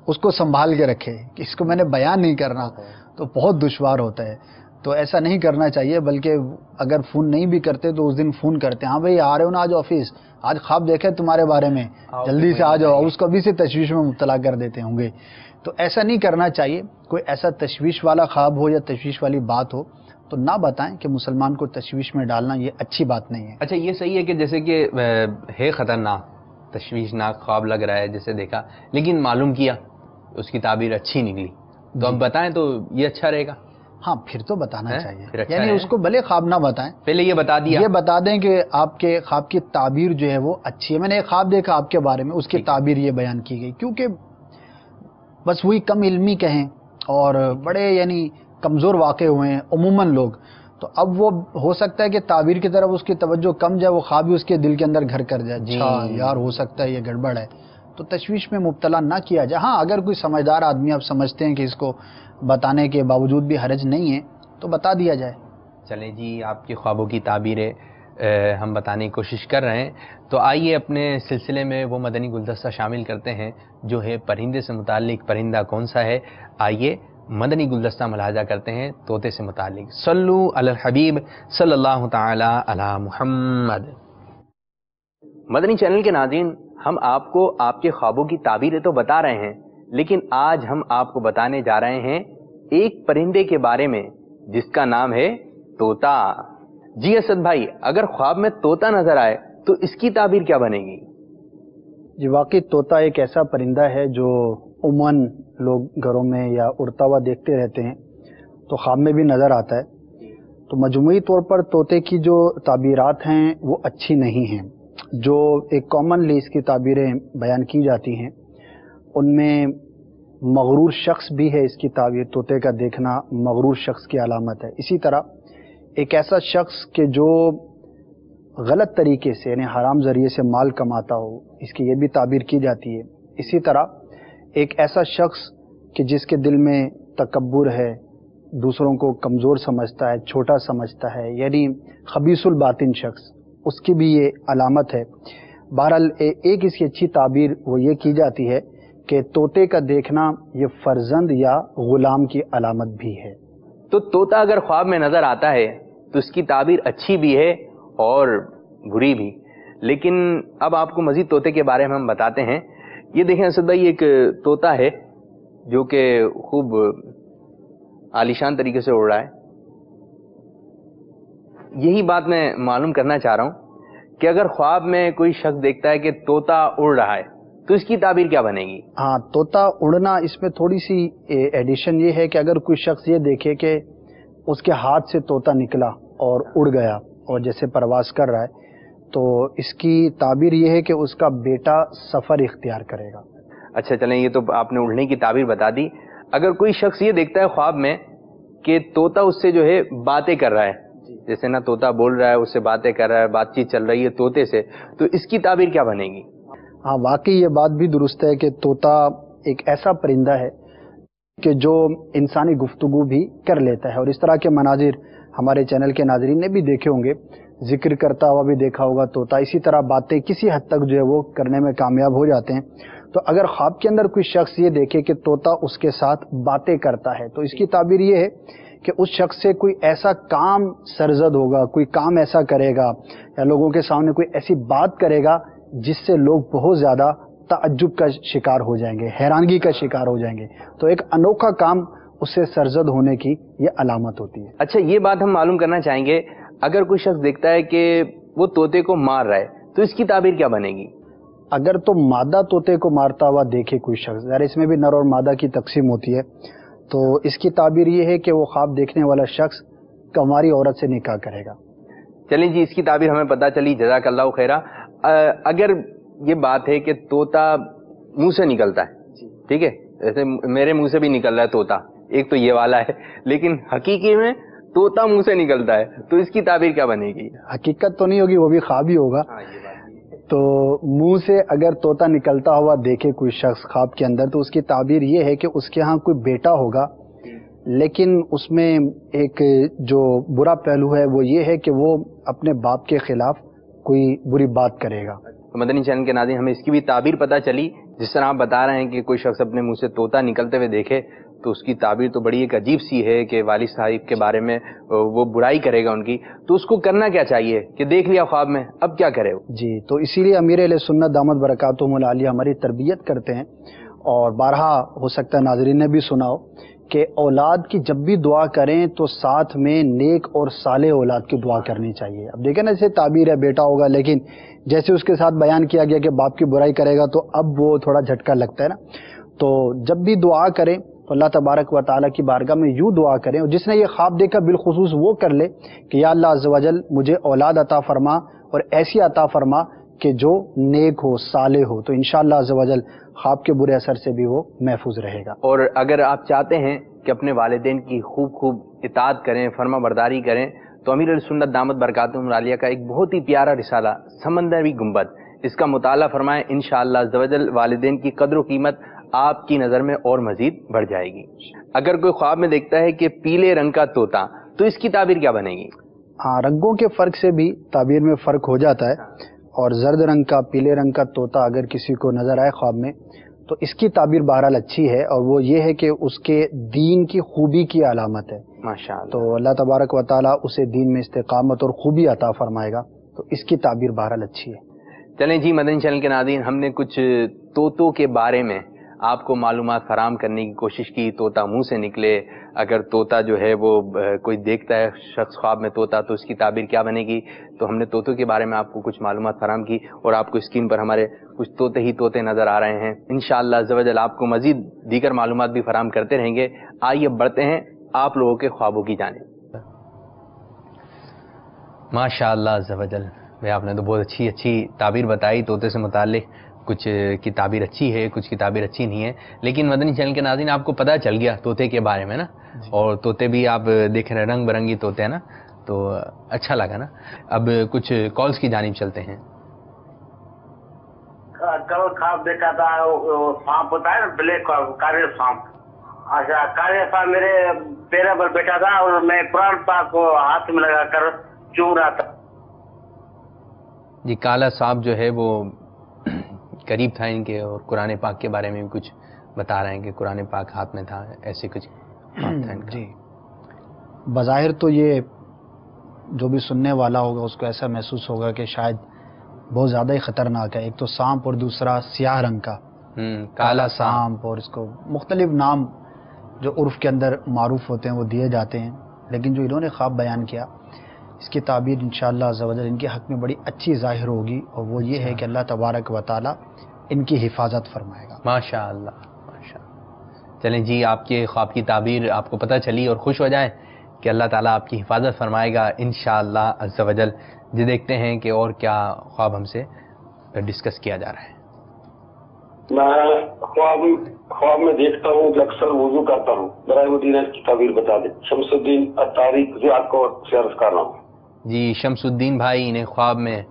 اس کو سنبھال کے رکھے کہ اس کو میں نے بیان نہیں کرنا، تو بہت دشوار ہوتا ہے. تو ایسا نہیں کرنا چاہیے، بلکہ اگر فون نہیں بھی کرتے تو اس دن فون کرتے ہیں، ہاں بھائی آ رہے ہو نا آج آفس، آج خواب دیکھا ہے تمہارے بارے میں، جلدی سے آ جاؤ. اس کو ابھی سے تشویش میں مبتلا کر دیتے ہوں گے. تو ایسا نہیں کرنا چاہیے. کوئی ایسا تشویش والا خواب ہو یا تشویش والی بات ہو تو نہ بتائیں، کہ مسلمان کو تشویش میں ڈالنا یہ اچھی بات نہیں ہے. اچھا یہ صحیح ہے کہ جیسے کہ ہے خطرناک تشویشناک خواب لگ رہا ہے جیسے دیکھا، لیکن معلوم کیا اس کی تعبیر اچھی نکلی، تو اب بتائیں تو یہ اچھا رہے گا. ہاں پھر تو بتانا چاہیے، یعنی اس کو بھلے خواب نہ بتائیں، پہلے یہ بتا دیا، یہ بتا دیں کہ آپ کے خواب کی تعبیر جو ہے وہ اچھی ہے. میں نے ایک خواب دیکھا آپ کے بارے میں، اس کی تعبیر یہ بیان کی گئی. کیونکہ بس وہی کم علمی کہیں اور بڑے یعنی کمزور واقع ہوئے ہیں عموماً لوگ، تو اب وہ ہو سکتا ہے کہ تعبیر کی طرف اس کی توجہ کم جائے، وہ خواب ہی اس کے دل کے اندر گھر کر جائے. اچھا یار ہو سکتا ہے یہ گڑبڑ ہے، تو تشویش میں مبتلا نہ کیا جائے. ہاں اگر کوئی سمجھدار آدمی آپ سمجھتے ہیں کہ اس کو بتانے کے باوجود بھی حرج نہیں ہے تو بتا دیا جائے. چلیں جی، آپ کے خوابوں کی تعبیریں ہم بتانے کی کوشش کر رہے ہیں، تو آئیے اپنے سلسلے میں وہ مدنی گلدستہ شامل کرتے ہیں جو ہے پرندے سے متعلق. پرندہ کون سا ہے؟ آئیے مدنی گلدستہ ملاحظہ کرتے ہیں طوطے سے متعلق۔ صلو علی الحبیب صلی اللہ تعالی علی محمد۔ مدنی چینل کے ناظرین، ہم آپ کو آپ کے خوابوں کی تعبیریں تو بتا رہے ہیں، لیکن آج ہم آپ کو بتانے جا رہے ہیں ایک پرندے کے بارے میں جس کا نام ہے طوطا۔ جی اسد بھائی، اگر خواب میں طوطا نظر آئے تو اس کی تعبیر کیا بنے گی؟ جی واقعی طوطا ایک ایسا پرندہ ہے جو عموماً لوگ گھروں میں یا اڑتا ہوا دیکھتے رہتے ہیں، تو خواب میں بھی نظر آتا ہے۔ تو مجموعی طور پر طوطے کی جو تعبیرات ہیں وہ اچھی نہیں ہیں۔ جو ایک کامنلی اس کی تعبیریں بیان کی جاتی ہیں ان میں مغرور شخص بھی ہے۔ اس کی تعبیر طوطے کا دیکھنا مغرور شخص کی علامت ہے۔ اسی طرح ایک ایسا شخص کہ جو غلط طریقے سے یعنی حرام ذریعے سے مال کماتا ہو، اس کی یہ بھی تعبیر کی جاتی ہے۔ اسی طرح ایک ایسا شخص کہ جس کے دل میں تکبر ہے، دوسروں کو کمزور سمجھتا ہے، چھوٹا سمجھتا ہے، یعنی خبیث الباطن شخص، اس کی بھی یہ علامت ہے۔ بہرحال ایک اس کی اچھی تعبیر وہ یہ کی جاتی ہے کہ طوطے کا دیکھنا یہ فرزند یا غلام کی علامت بھی ہے۔ تو طوطا اگر خواب میں نظر آتا ہے تو اس کی تعبیر اچھی بھی ہے اور بری بھی، لیکن اب آپ کو مزید طوطے کے بارے میں ہم بتاتے ہیں۔ یہ دیکھیں اسد بھائی، ایک طوطا ہے جو کہ خوب عالیشان طریقے سے اڑ رہا ہے۔ یہی بات میں معلوم کرنا چاہ رہا ہوں کہ اگر خواب میں کوئی شخص دیکھتا ہے کہ طوطا اڑ رہا ہے تو اس کی تعبیر کیا بنے گی؟ ہاں، طوطا اڑنا، اس میں تھوڑی سی ایڈیشن یہ ہے کہ اگر کوئی شخص یہ دیکھے کہ اس کے ہاتھ سے طوطا نکلا اور اڑ گیا اور جیسے پرواز کر رہا ہے، تو اس کی تعبیر یہ ہے کہ اس کا بیٹا سفر اختیار کرے گا۔ اچھا چلیں، یہ تو آپ نے اڑنے کی تعبیر بتا دی۔ اگر کوئی شخص یہ دیکھتا ہے خواب میں کہ طوطا اس سے جو ہے باتیں کر رہا ہے، جیسے نا طوطا بول رہا ہے، اس سے باتیں کر رہا ہے، بات چیت چل رہی ہے طوطے سے، تو اس کی تعبیر کیا بنے گی؟ ہاں، واقعی یہ بات بھی درست ہے کہ طوطا ایک ایسا پرندہ ہے کہ جو انسانی گفتگو بھی کر لیتا ہے، اور اس طرح کے مناظر ہمارے چینل کے ناظرین نے بھی دیکھے ہوں گے، ذکر کرتا ہوا بھی دیکھا ہوگا طوطا۔ اسی طرح باتیں کسی حد تک جو ہے وہ کرنے میں کامیاب ہو جاتے ہیں۔ تو اگر خواب کے اندر کوئی شخص یہ دیکھے کہ طوطا اس کے ساتھ باتیں کرتا ہے تو اس کی تعبیر یہ ہے کہ اس شخص سے کوئی ایسا کام سرزد ہوگا، کوئی کام ایسا کرے گا یا لوگوں کے سامنے کوئی ایسی بات کرے گا جس سے لوگ بہت زیادہ تعجب کا شکار ہو جائیں گے، حیرانگی کا شکار ہو جائیں گے۔ تو ایک انوکھا کام اس سے سرزد ہونے کی یہ علامت ہوتی ہے۔ اچھا، یہ بات ہم معلوم کرنا چاہیں گے، اگر کوئی شخص دیکھتا ہے کہ وہ طوطے کو مار رہا ہے تو اس کی تعبیر کیا بنے گی؟ اگر تو مادہ طوطے کو مارتا ہوا دیکھے کوئی شخص، ظاہر اس میں بھی نر اور مادہ کی تقسیم ہوتی ہے، تو اس کی تعبیر یہ ہے کہ وہ خواب دیکھنے والا شخص کنواری عورت سے نکاح کرے گا۔ چلیں جی، اس کی تعبیر ہمیں پتہ چلی، جزاک اللہ خیرہ۔ اگر یہ بات ہے کہ طوطا منہ سے نکلتا ہے، ٹھیک ہے، جیسے میرے منہ سے بھی نکل رہا ہے طوطا، ایک تو یہ والا ہے، لیکن حقیقی میں طوطا منہ سے نکلتا ہے تو اس کی تعبیر کیا بنے گی؟ حقیقت تو نہیں ہوگی، وہ بھی خواب ہی ہوگا۔ تو منہ سے اگر طوطا نکلتا ہوا دیکھے کوئی شخص خواب کے اندر تو اس کی تعبیر یہ ہے کہ اس کے ہاں کوئی بیٹا ہوگا، لیکن اس میں ایک جو برا پہلو ہے وہ یہ ہے کہ وہ اپنے باپ کے خلاف کوئی بری بات کرے گا۔ مدنی چینل کے ناظرین، ہمیں اس کی بھی تعبیر پتہ چلی، جس طرح آپ بتا رہے ہیں کہ کوئی شخص اپنے منہ سے طوطا نکلتے ہوئے دیکھے تو اس کی تعبیر تو بڑی ایک عجیب سی ہے کہ والد صاحب کے بارے میں وہ برائی کرے گا ان کی، تو اس کو کرنا کیا چاہیے کہ دیکھ لیا خواب میں، اب کیا کرے وہ؟ جی، تو اسی لیے امیر اہل سنت دامت برکاتہم العالیہ ہماری تربیت کرتے ہیں، اور بارہا ہو سکتا ہے ناظرین نے بھی سنا ہو کہ اولاد کی جب بھی دعا کریں تو ساتھ میں نیک اور صالح اولاد کی دعا کرنی چاہیے۔ اب دیکھیں نا، جیسے تعبیر ہے بیٹا ہوگا، لیکن جیسے اس کے ساتھ بیان کیا گیا کہ باپ کی برائی کرے گا تو اب وہ تھوڑا جھٹکا لگتا ہے نا۔ تو جب بھی دعا کریں تو اللہ تبارک و تعالیٰ کی بارگاہ میں یوں دعا کریں، اور جس نے یہ خواب دیکھا بالخصوص وہ کر لے کہ یا اللہ عز و جل مجھے اولاد عطا فرما، اور ایسی عطا فرما کہ جو نیک ہو، صالح ہو، تو انشاءاللہ عز و جل خواب کے برے اثر سے بھی وہ محفوظ رہے گا۔ اور اگر آپ چاہتے ہیں کہ اپنے والدین کی خوب اطاعت کریں، فرما برداری کریں، تو امیر السنت دامت برکاتہم العالیہ کا ایک بہت ہی پیارا رسالہ سمندری گنبد، اس کا مطالعہ فرمائیں، انشاءاللہ عز و جل والدین کی قدر و قیمت آپ کی نظر میں اور مزید بڑھ جائے گی۔ اگر کوئی خواب میں دیکھتا ہے کہ پیلے رنگ کا طوطا، تو اس کی تعبیر کیا بنے گی؟ ہاں، رنگوں کے فرق سے بھی تعبیر میں فرق ہو جاتا ہے، اور زرد رنگ کا، پیلے رنگ کا طوطا اگر کسی کو نظر آئے خواب میں تو اس کی تعبیر بہرحال اچھی ہے، اور وہ یہ ہے کہ اس کے دین کی خوبی کی علامت ہے ماشاءاللہ. تو اللہ تبارک و تعالیٰ اسے دین میں استقامت اور خوبی عطا فرمائے گا، تو اس کی تعبیر بہرحال اچھی ہے. چلیں جی مدنی چینل کے ناظرین، ہم نے کچھ طوطوں کے بارے میں آپ کو معلومات فراہم کرنے کی کوشش کی. طوطا منہ سے نکلے، اگر طوطا جو ہے وہ کوئی دیکھتا ہے شخص خواب میں طوطا تو اس کی تعبیر کیا بنے گی. تو ہم نے طوطوں کے بارے میں آپ کو کچھ معلومات فراہم کی، اور آپ کو اسکرین پر ہمارے کچھ طوطے ہی طوطے نظر آ رہے ہیں. انشاءاللہ عز و جل آپ کو مزید دیگر معلومات بھی فراہم کرتے رہیں گے. آئیے بڑھتے ہیں آپ لوگوں کے خوابوں کی جانب. ماشاءاللہ عز و جل، آپ نے تو بہت اچھی تعبیر بتائی طوطے سے متعلق. کچھ کی تعبیر اچھی ہے، کچھ کی تعبیر اچھی نہیں ہے، لیکن مدنی چینل کے ناظرین آپ کو پتہ چل گیا طوطے کے بارے میں نا. اور طوطے بھی آپ دیکھ رہے ہیں رنگ برنگی طوطے ہیں نا، تو اچھا لگا نا. اب کچھ کالز کی جانب چلتے ہیں. کل خواب دیکھا تھا سانپ ہوتا ہے نا، بلیک کالے سانپ. اچھا کالے سانپ میرے پیروں پر بیٹھا تھا اور میں قرآن پاک کو ہاتھ میں لگا کر چوم رہا تھا. جی کالا سانپ جو ہے وہ قریب تھا ان کے، اور قرآن پاک کے بارے میں بھی کچھ بتا رہے ہیں کہ قرآن پاک ہاتھ میں تھا، ایسے کچھ بات تھا ان کا. جی بظاہر تو یہ جو بھی سننے والا ہوگا اس کو ایسا محسوس ہوگا کہ شاید بہت زیادہ ہی خطرناک ہے. ایک تو سانپ اور دوسرا سیاہ رنگ کا کالا سانپ، اور اس کو مختلف نام جو عرف کے اندر معروف ہوتے ہیں وہ دیے جاتے ہیں. لیکن جو انہوں نے خواب بیان کیا اس کی تعبیر انشاءاللہ عز و جل ان کے حق میں بڑی اچھی ظاہر ہوگی، اور وہ یہ ہے کہ اللہ تبارک و تعالی ان کی حفاظت فرمائے گا. ماشاءاللہ ماشاءاللہ. چلیں جی آپ کے خواب کی تعبیر آپ کو پتہ چلی، اور خوش ہو جائیں کہ اللہ تعالیٰ آپ کی حفاظت فرمائے گا انشاءاللہ عز و جل. جی دیکھتے ہیں کہ اور کیا خواب ہم سے ڈسکس کیا جا رہا ہے. میں خواب میں دیکھتا ہوں کہ اکثر وضو کرتا ہوں. برائے مدینہ اس کی تعبیر بتا دیں. شمس الدین الطارق ضیاء کو سے عرض کر رہا ہوں. جی شمس الدین بھائی انہیں خواب میں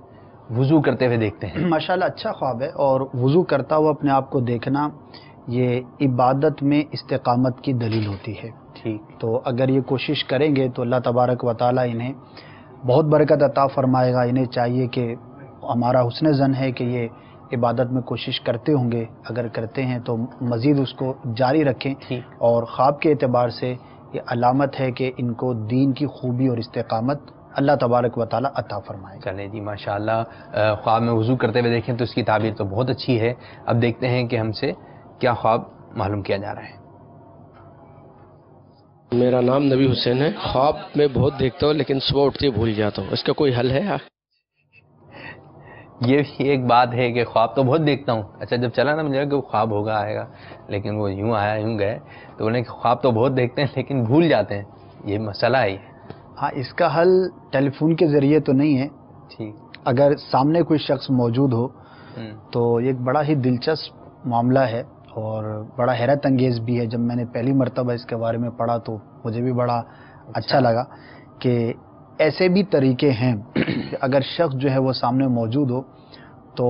وضو کرتے ہوئے دیکھتے ہیں. ماشاءاللہ اچھا خواب ہے، اور وضو کرتا ہوا اپنے آپ کو دیکھنا یہ عبادت میں استقامت کی دلیل ہوتی ہے. ٹھیک، تو اگر یہ کوشش کریں گے تو اللہ تبارک و تعالیٰ انہیں بہت برکت عطا فرمائے گا. انہیں چاہیے کہ ہمارا حسن ظن ہے کہ یہ عبادت میں کوشش کرتے ہوں گے، اگر کرتے ہیں تو مزید اس کو جاری رکھیں. اور خواب کے اعتبار سے یہ علامت ہے کہ ان کو دین کی خوبی اور استقامت اللہ تبارک و تعالیٰ عطا فرمائے. چلیں جی ماشاءاللہ خواب میں وضو کرتے ہوئے دیکھیں تو اس کی تعبیر تو بہت اچھی ہے. اب دیکھتے ہیں کہ ہم سے کیا خواب معلوم کیا جا رہا ہے. میرا نام نبی حسین ہے. خواب میں بہت دیکھتا ہوں لیکن صبح اٹھتے بھول جاتا ہوں، اس کا کوئی حل ہے؟ یہ بھی ایک بات ہے کہ خواب تو بہت دیکھتا ہوں. اچھا جب چلا نا مجھے کہ خواب ہوگا آئے گا، لیکن وہ یوں آیا یوں گئے، تو انہیں خواب تو بہت دیکھتے ہیں لیکن بھول جاتے ہیں. یہ مسئلہ ہے. ہاں اس کا حل ٹیلی فون کے ذریعے تو نہیں ہے. ٹھیک، اگر سامنے کوئی شخص موجود ہو تو یہ ایک بڑا ہی دلچسپ معاملہ ہے اور بڑا حیرت انگیز بھی ہے. جب میں نے پہلی مرتبہ اس کے بارے میں پڑھا تو مجھے بھی بڑا اچھا لگا کہ ایسے بھی طریقے ہیں کہ اگر شخص جو ہے وہ سامنے موجود ہو تو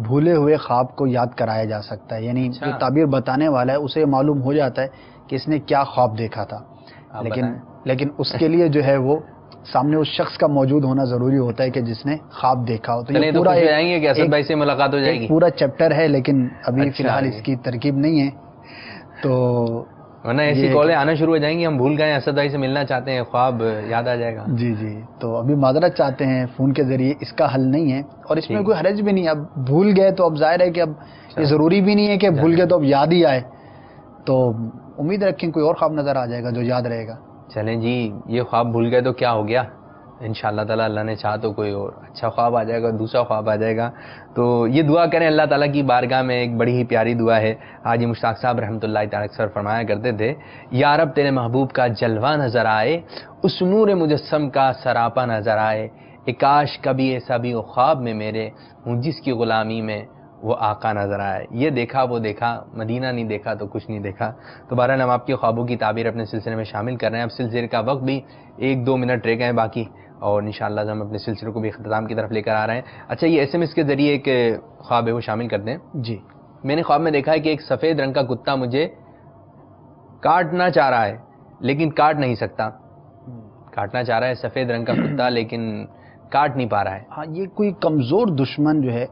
بھولے ہوئے خواب کو یاد کرایا جا سکتا ہے. یعنی جو تعبیر بتانے والا ہے اسے معلوم ہو جاتا ہے کہ اس نے کیا خواب دیکھا تھا، لیکن اس کے لیے جو ہے وہ سامنے اس شخص کا موجود ہونا ضروری ہوتا ہے کہ جس نے خواب دیکھا ہو. تو یہ پورا اسد بھائی سے ملاقات ہو جائے گی، پورا چیپٹر ہے، لیکن ابھی فی الحال اس کی ترکیب نہیں ہے. تو ورنہ ایسی کالیں آنا شروع ہو جائیں گی، ہم بھول گئے اسد بھائی سے ملنا چاہتے ہیں، خواب یاد آ جائے گا. جی جی، تو ابھی معذرت چاہتے ہیں فون کے ذریعے، اس کا حل نہیں ہے اور اس میں کوئی حرج بھی نہیں. اب بھول گئے تو اب ظاہر ہے کہ اب یہ ضروری بھی نہیں ہے کہ بھول گئے تو اب یاد ہی آئے. تو امید رکھیں کوئی اور خواب نظر آ جائے گا جو یاد رہے گا. چلیں جی یہ خواب بھول گئے تو کیا ہو گیا، انشاءاللہ تعالیٰ اللہ نے چاہا تو کوئی اور اچھا خواب آ جائے گا، دوسرا خواب آ جائے گا. تو یہ دعا کریں اللہ تعالیٰ کی بارگاہ میں. ایک بڑی ہی پیاری دعا ہے. حاجی مشتاق صاحب رحمۃ اللہ تعالیٰ اکثر فرمایا کرتے تھے، یا رب تیرے محبوب کا جلوہ نظر آئے، اس نور مجسم کا سراپا نظر آئے، کاش کبھی ایسا بھی خواب میں میرے ہوں جس کی غلامی میں وہ آقا نظر آئے. یہ دیکھا وہ دیکھا، مدینہ نہیں دیکھا تو کچھ نہیں دیکھا. تو بہرحال ہم آپ کے خوابوں کی تعبیر اپنے سلسلے میں شامل کر رہے ہیں. اب سلسلے کا وقت بھی 1-2 منٹ رہ گئے ہیں باقی، اور انشاءاللہ ہم اپنے سلسلے کو بھی اختتام کی طرف لے کر آ رہے ہیں. اچھا یہ SMS کے ذریعے ایک خواب ہے وہ شامل کرتے ہیں. جی میں نے خواب میں دیکھا ہے کہ ایک سفید رنگ کا کتا مجھے کاٹنا چاہ رہا ہے لیکن کاٹ نہیں سکتا. کاٹنا چاہ رہا ہے سفید رنگ کا کتا لیکن کاٹ نہیں پا رہا ہے. ہاں یہ کوئی کمزور دشمن جو ہے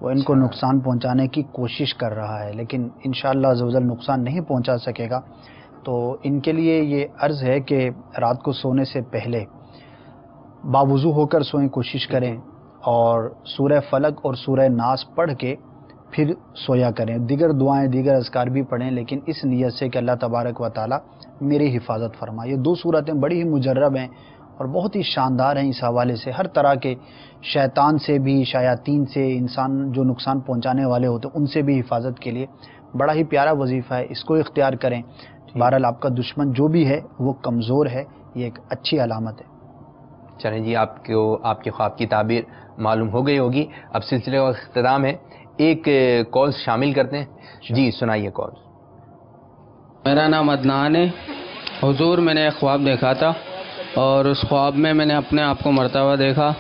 وہ ان کو نقصان پہنچانے کی کوشش کر رہا ہے، لیکن انشاءاللہ عز و جل نقصان نہیں پہنچا سکے گا۔ تو ان کے لیے یہ عرض ہے کہ رات کو سونے سے پہلے باوضو ہو کر سوئیں، کوشش کریں، اور سورہ فلق اور سورہ ناس پڑھ کے پھر سویا کریں۔ دیگر دعائیں، دیگر اذکار بھی پڑھیں، لیکن اس نیت سے کہ اللہ تبارک و تعالی میری حفاظت فرمائے۔ یہ دو صورتیں بڑی ہی مجرب ہیں اور بہت ہی شاندار ہیں اس حوالے سے، ہر طرح کے شیطان سے بھی، شیاطین سے، انسان جو نقصان پہنچانے والے ہوتے ہیں ان سے بھی حفاظت کے لیے بڑا ہی پیارا وظیفہ ہے، اس کو اختیار کریں۔ بہرحال آپ کا دشمن جو بھی ہے وہ کمزور ہے، یہ ایک اچھی علامت ہے۔ چلیں جی، آپ کے خواب کی تعبیر معلوم ہو گئی ہوگی۔ اب سلسلے کا اختتام ہے، ایک کال شامل کرتے ہیں۔ جی سنائیے کال۔ میرا نام عدنان ہے۔ حضور، میں نے ایک خواب دیکھا تھا اور اس خواب میں نے اپنے آپ کو مرتا ہوا دیکھا،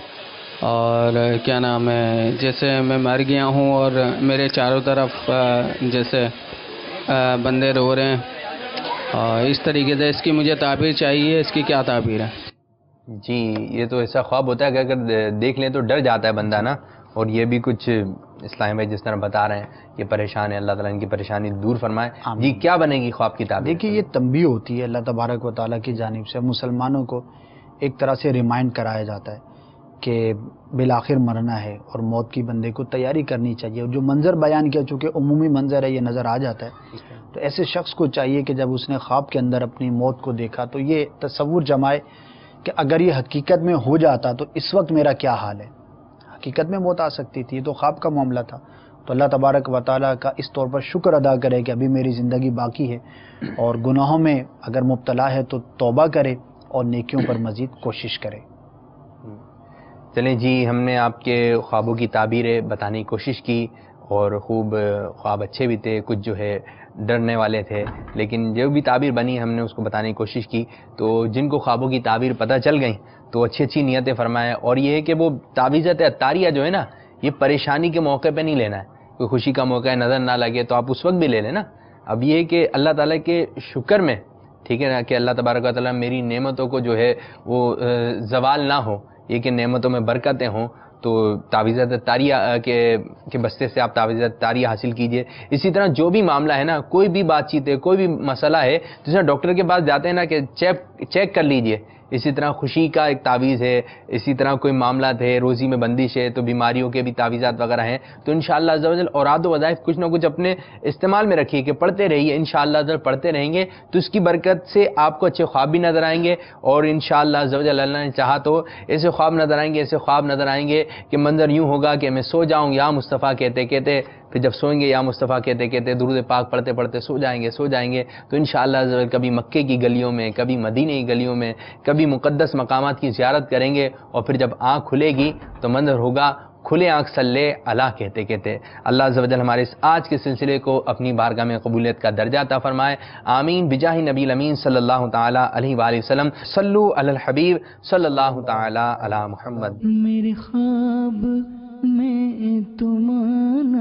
اور کیا نام ہے، جیسے میں مر گیا ہوں اور میرے چاروں طرف جیسے بندے رو رہے ہیں، اور اس طریقے سے اس کی مجھے تعبیر چاہیے، اس کی کیا تعبیر ہے؟ جی یہ تو ایسا خواب ہوتا ہے کہ اگر دیکھ لیں تو ڈر جاتا ہے بندہ نا، اور یہ بھی کچھ اسلام بھائی جس طرح بتا رہے ہیں یہ پریشان ہے، اللہ تعالیٰ ان کی پریشانی دور فرمائے۔ جی کیا بنے گی خواب کی تعبیر؟ دیکھیے یہ تنبیہ ہوتی ہے اللہ تبارک و تعالیٰ کی جانب سے، مسلمانوں کو ایک طرح سے ریمائنڈ کرایا جاتا ہے کہ بالآخر مرنا ہے اور موت کی بندے کو تیاری کرنی چاہیے۔ جو منظر بیان کیا، چونکہ عمومی منظر ہے، یہ نظر آ جاتا ہے، تو ایسے شخص کو چاہیے کہ جب اس نے خواب کے اندر اپنی موت کو دیکھا تو یہ تصور جمائے کہ اگر یہ حقیقت میں ہو جاتا تو اس وقت میرا کیا حال ہے۔ حقیقت میں موت آ سکتی تھی، یہ تو خواب کا معاملہ تھا، تو اللہ تبارک و تعالیٰ کا اس طور پر شکر ادا کرے کہ ابھی میری زندگی باقی ہے، اور گناہوں میں اگر مبتلا ہے تو توبہ کرے اور نیکیوں پر مزید کوشش کرے۔ چلیں جی، ہم نے آپ کے خوابوں کی تعبیریں بتانے کی کوشش کی، اور خوب خواب اچھے بھی تھے، کچھ جو ہے ڈرنے والے تھے، لیکن جو بھی تعبیر بنی ہم نے اس کو بتانے کی کوشش کی۔ تو جن کو خوابوں کی تعبیر پتہ چل گئیں تو اچھی اچھی نیتیں فرمائیں، اور یہ ہے کہ وہ تعویذات عطاریہ جو ہے نا، یہ پریشانی کے موقع پہ نہیں لینا ہے، کوئی خوشی کا موقع ہے نظر نہ لگے تو آپ اس وقت بھی لے لیں نا۔ اب یہ ہے کہ اللہ تعالیٰ کے شکر میں، ٹھیک ہے نا، کہ اللہ تبارک و تعالیٰ میری نعمتوں کو جو ہے وہ زوال نہ ہو، یہ کہ نعمتوں میں برکتیں ہوں، تو تعویذات عطاریہ کے بستے سے آپ تعویذات عطاریہ حاصل کیجئے۔ اسی طرح جو بھی معاملہ ہے نا، کوئی بھی بات چیت ہے، کوئی بھی مسئلہ ہے، جس طرح ڈاکٹر کے پاس جاتے ہیں نا کہ چیک کر لیجئے، اسی طرح خوشی کا ایک تعویذ ہے، اسی طرح کوئی معاملات ہے، روزی میں بندش ہے تو بیماریوں کے بھی تعویذات وغیرہ ہیں، تو انشاءاللہ عز و جل اوراد و وظائف کچھ نہ کچھ اپنے استعمال میں رکھیے کہ پڑھتے رہیے، انشاءاللہ عز و جل پڑھتے رہیں گے تو اس کی برکت سے آپ کو اچھے خواب بھی نظر آئیں گے، اور انشاءاللہ عز و جل اللہ نے چاہا تو ایسے خواب نظر آئیں گے، ایسے خواب نظر آئیں گے کہ منظر یوں ہوگا کہ میں سو جاؤں یا مصطفیٰ کہتے کہتے، پھر جب سوئیں گے یا مصطفیٰ کہتے کہتے درود پاک پڑھتے پڑھتے سو جائیں گے تو انشاءاللہ عز و جل کبھی مکے کی گلیوں میں، کبھی مدینے کی گلیوں میں، کبھی مقدس مقامات کی زیارت کریں گے، اور پھر جب آنکھ کھلے گی تو منظر ہوگا کھلے آنکھ صلی اللہ کہتے کہتے۔ اللہ عز و جل ہمارے اس آج کے سلسلے کو اپنی بارگاہ میں قبولیت کا درجہ عطا فرمائے، آمین بجاہ نبی الامین صلی اللہ تعالی علیہ وآلہ وسلم۔ صلو علی الحبیب صلی اللہ تعالی علی محمد۔ میرے خواب میں تمہارا